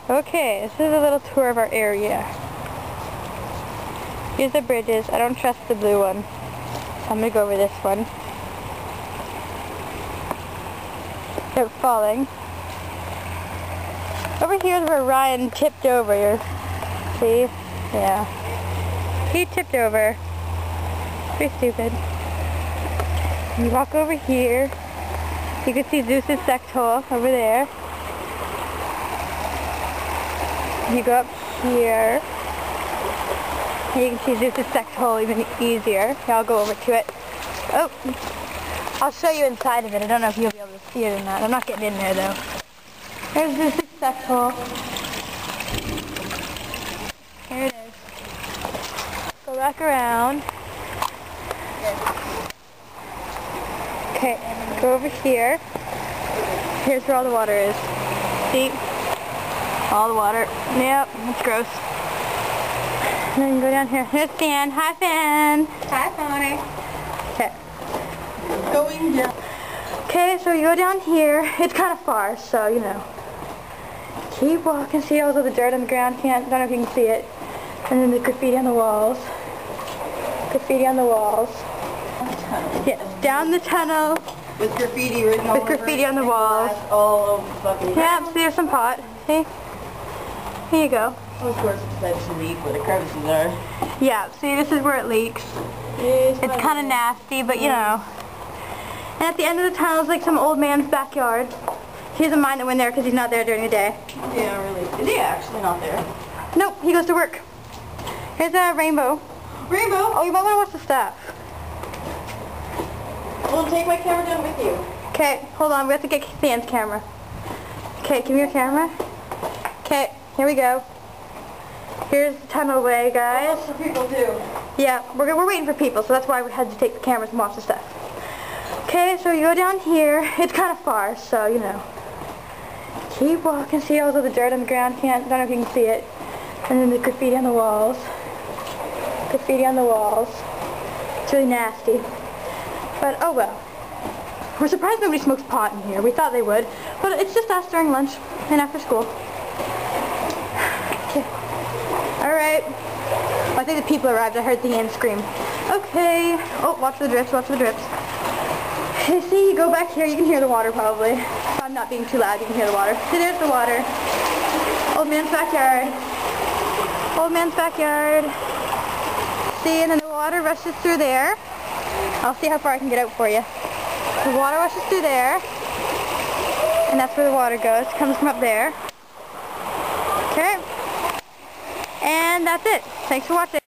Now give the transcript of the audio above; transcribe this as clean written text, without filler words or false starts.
Okay, this is a little tour of our area. Here's the bridges. I don't trust the blue one. I'm gonna go over this one. They're falling. Over here is where Ryan tipped over. See? Yeah. He tipped over. Pretty stupid. You walk over here. You can see Zeus's sex hole over there. You go up here. And you can see Zeus's sex hole even easier. Here, I'll go over to it. Oh! I'll show you inside of it. I don't know if you'll be able to see it or not. I'm not getting in there though. There's Zeus's sex hole. Here it is. Go back around. Okay, go over here. Here's where all the water is. See? All the water. Yep, it's gross. And then go down here. Here's Fan. Hi, Fan. Hi, Fanny. Okay. Going down. Okay, so you go down here. It's kind of far, so, you know. Keep walking. See all the dirt on the ground? Don't know if you can see it. And then the graffiti on the walls. Graffiti on the walls. Yes, down the tunnel. With graffiti written all over. With graffiti on the walls. All over the fucking. Yeah, see, there's some pot. See? Here you go. Oh, of course, it's supposed to leak where the crevices are. Yeah, see, this is where it leaks. It's kind of nasty, but you know. And at the end of the tunnel is like some old man's backyard. He doesn't mind that we're in there because he's not there during the day. Yeah, really. Is he actually not there? Nope, he goes to work. Here's a rainbow. Rainbow? Oh, you might want to watch the staff. Well, take my camera down with you. Okay, hold on, we have to get Stan's camera. Okay, give me your camera. Okay, here we go. Here's the tunnel way, guys. That's for people too. Yeah, we're waiting for people, so that's why we had to take the cameras and watch the stuff. Okay, so you go down here. It's kind of far, so, you know. Keep walking. See all the dirt on the ground? Don't know if you can see it. And then the graffiti on the walls. Graffiti on the walls. It's really nasty. But, oh well. We're surprised nobody smokes pot in here. We thought they would. But it's just us during lunch and after school. Okay. Alright. I think the people arrived. I heard the end scream. Okay. Oh, watch the drips, watch the drips. Okay, see, you go back here. You can hear the water probably. If I'm not being too loud, you can hear the water. See, there's the water. Old man's backyard. Old man's backyard. See, and then the water rushes through there. I'll see how far I can get out for you. The water rushes through there. And that's where the water goes. It comes from up there. Okay. And that's it. Thanks for watching.